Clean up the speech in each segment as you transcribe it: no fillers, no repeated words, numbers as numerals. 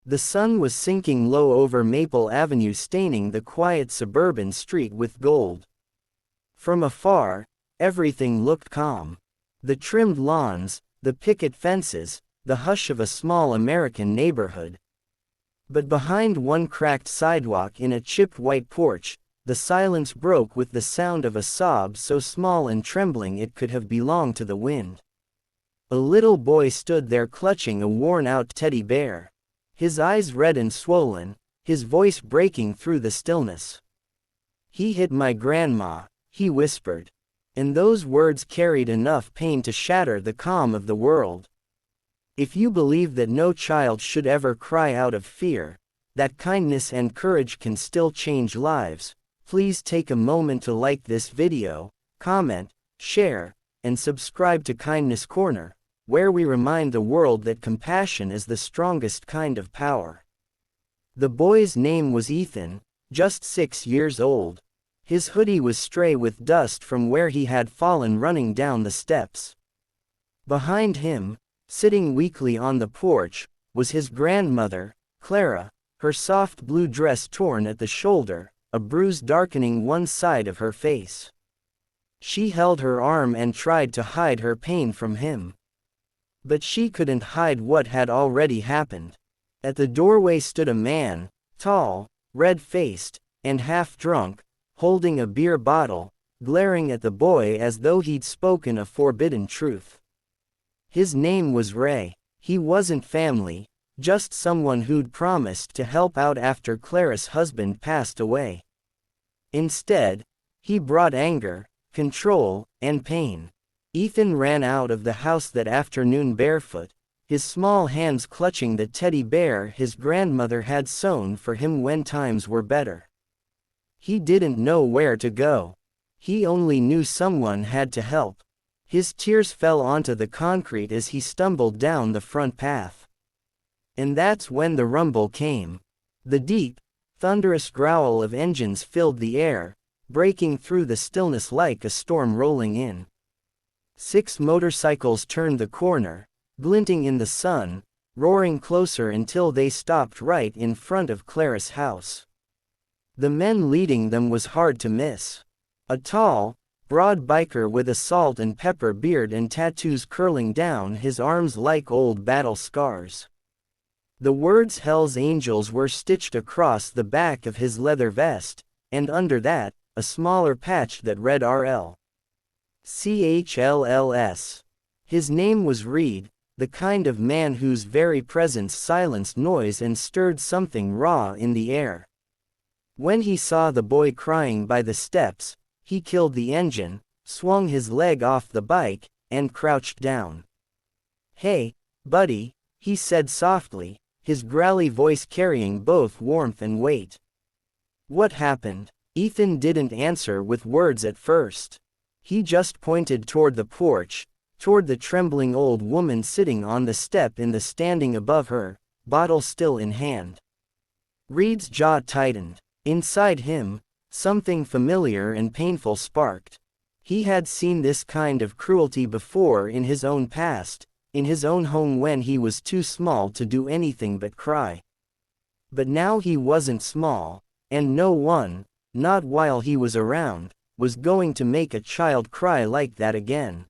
The sun was sinking low over Maple Avenue, staining the quiet suburban street with gold. From afar, everything looked calm. The trimmed lawns, the picket fences, the hush of a small American neighborhood. But behind one cracked sidewalk in a chipped white porch, the silence broke with the sound of a sob so small and trembling it could have belonged to the wind. A little boy stood there clutching a worn-out teddy bear. His eyes red and swollen, his voice breaking through the stillness. "He hit my grandma," he whispered. And those words carried enough pain to shatter the calm of the world. If you believe that no child should ever cry out of fear, that kindness and courage can still change lives, please take a moment to like this video, comment, share, and subscribe to Kindness Corner, where we remind the world that compassion is the strongest kind of power. The boy's name was Ethan, just 6 years old. His hoodie was stray with dust from where he had fallen running down the steps. Behind him, sitting weakly on the porch, was his grandmother, Clara, her soft blue dress torn at the shoulder, a bruise darkening one side of her face. She held her arm and tried to hide her pain from him. But she couldn't hide what had already happened. At the doorway stood a man, tall, red-faced, and half-drunk, holding a beer bottle, glaring at the boy as though he'd spoken a forbidden truth. His name was Ray. He wasn't family, just someone who'd promised to help out after Clara's husband passed away. Instead, he brought anger, control, and pain. Ethan ran out of the house that afternoon barefoot, his small hands clutching the teddy bear his grandmother had sewn for him when times were better. He didn't know where to go. He only knew someone had to help. His tears fell onto the concrete as he stumbled down the front path. And that's when the rumble came. The deep, thunderous growl of engines filled the air, breaking through the stillness like a storm rolling in. 6 motorcycles turned the corner, glinting in the sun, roaring closer until they stopped right in front of Clara's house. The man leading them was hard to miss. A tall, broad biker with a salt and pepper beard and tattoos curling down his arms like old battle scars. The words "Hell's Angels" were stitched across the back of his leather vest, and under that, a smaller patch that read RLCHLLS. His name was Reed, the kind of man whose very presence silenced noise and stirred something raw in the air. When he saw the boy crying by the steps, he killed the engine, swung his leg off the bike, and crouched down. "Hey, buddy," he said softly, his growly voice carrying both warmth and weight. "What happened?" Ethan didn't answer with words at first. He just pointed toward the porch, toward the trembling old woman sitting on the step in the standing above her, bottle still in hand. Reed's jaw tightened. Inside him, something familiar and painful sparked. He had seen this kind of cruelty before in his own past, in his own home when he was too small to do anything but cry. But now he wasn't small, and no one, not while he was around, was going to make a child cry like that again.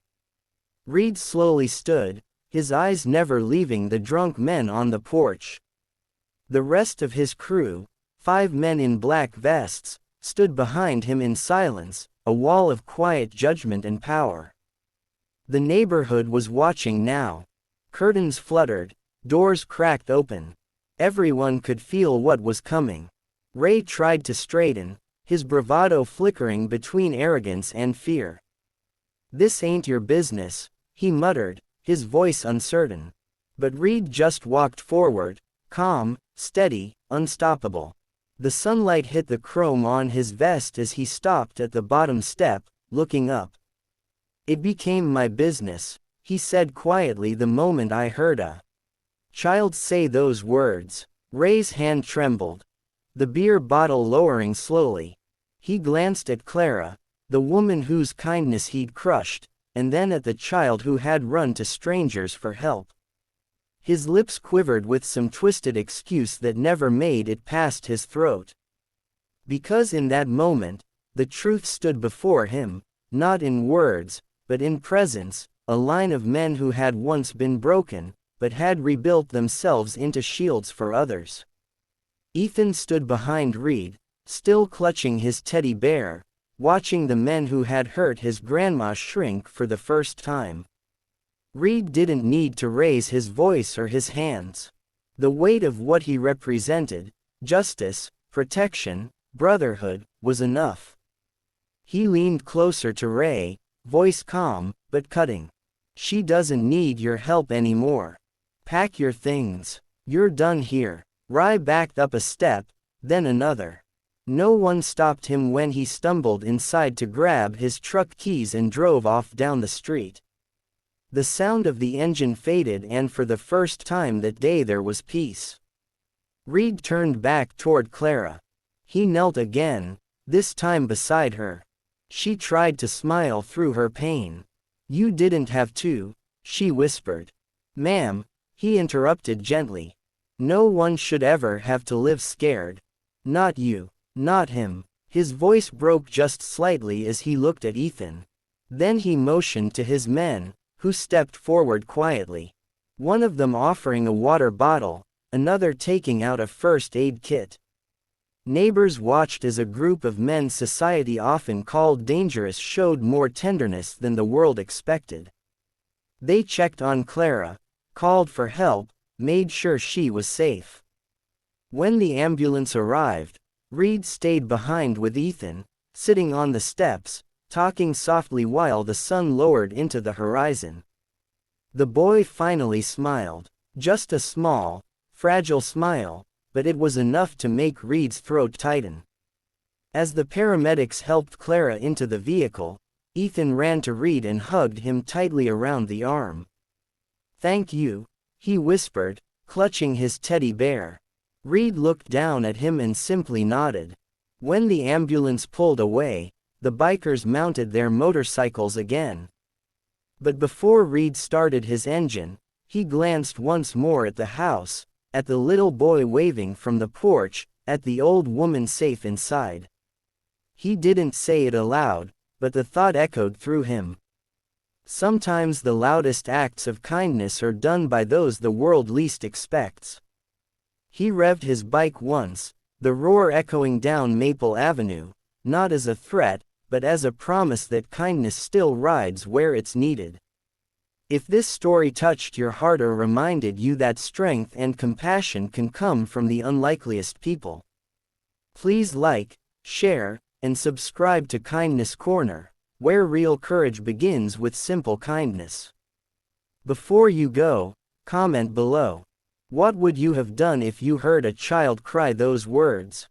Reed slowly stood, his eyes never leaving the drunk men on the porch. The rest of his crew, 5 men in black vests, stood behind him in silence, a wall of quiet judgment and power. The neighborhood was watching now. Curtains fluttered, doors cracked open. Everyone could feel what was coming. Ray tried to straighten, his bravado flickering between arrogance and fear. "This ain't your business," he muttered, his voice uncertain. But Reed just walked forward, calm, steady, unstoppable. The sunlight hit the chrome on his vest as he stopped at the bottom step, looking up. "It became my business," he said quietly the moment I heard a child say those words. Ray's hand trembled, the beer bottle lowering slowly. He glanced at Clara, the woman whose kindness he'd crushed, and then at the child who had run to strangers for help. His lips quivered with some twisted excuse that never made it past his throat. Because in that moment, the truth stood before him, not in words, but in presence, a line of men who had once been broken, but had rebuilt themselves into shields for others. Ethan stood behind Reed, still clutching his teddy bear, watching the men who had hurt his grandma shrink for the first time. Reed didn't need to raise his voice or his hands. The weight of what he represented, justice, protection, brotherhood, was enough. He leaned closer to Ray, voice calm, but cutting. She doesn't need your help anymore. Pack your things. You're done here. Ray backed up a step, then another. No one stopped him when he stumbled inside to grab his truck keys and drove off down the street. The sound of the engine faded, and for the first time that day there was peace. Reed turned back toward Clara. He knelt again, this time beside her. She tried to smile through her pain. "You didn't have to," she whispered. "Ma'am," he interrupted gently. "No one should ever have to live scared. Not you. Not him." His voice broke just slightly as he looked at Ethan. Then he motioned to his men, who stepped forward quietly. One of them offering a water bottle, another taking out a first aid kit. Neighbors watched as a group of men society often called dangerous showed more tenderness than the world expected. They checked on Clara, called for help, made sure she was safe. When the ambulance arrived, Reed stayed behind with Ethan, sitting on the steps, talking softly while the sun lowered into the horizon. The boy finally smiled, just a small, fragile smile, but it was enough to make Reed's throat tighten. As the paramedics helped Clara into the vehicle, Ethan ran to Reed and hugged him tightly around the arm. "Thank you," he whispered, clutching his teddy bear. Reed looked down at him and simply nodded. When the ambulance pulled away, the bikers mounted their motorcycles again. But before Reed started his engine, he glanced once more at the house, at the little boy waving from the porch, at the old woman safe inside. He didn't say it aloud, but the thought echoed through him. Sometimes the loudest acts of kindness are done by those the world least expects. He revved his bike once, the roar echoing down Maple Avenue, not as a threat, but as a promise that kindness still rides where it's needed. If this story touched your heart or reminded you that strength and compassion can come from the unlikeliest people, please like, share, and subscribe to Kindness Corner, where real courage begins with simple kindness. Before you go, comment below. What would you have done if you heard a child cry those words?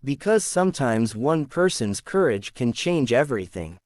Because sometimes one person's courage can change everything.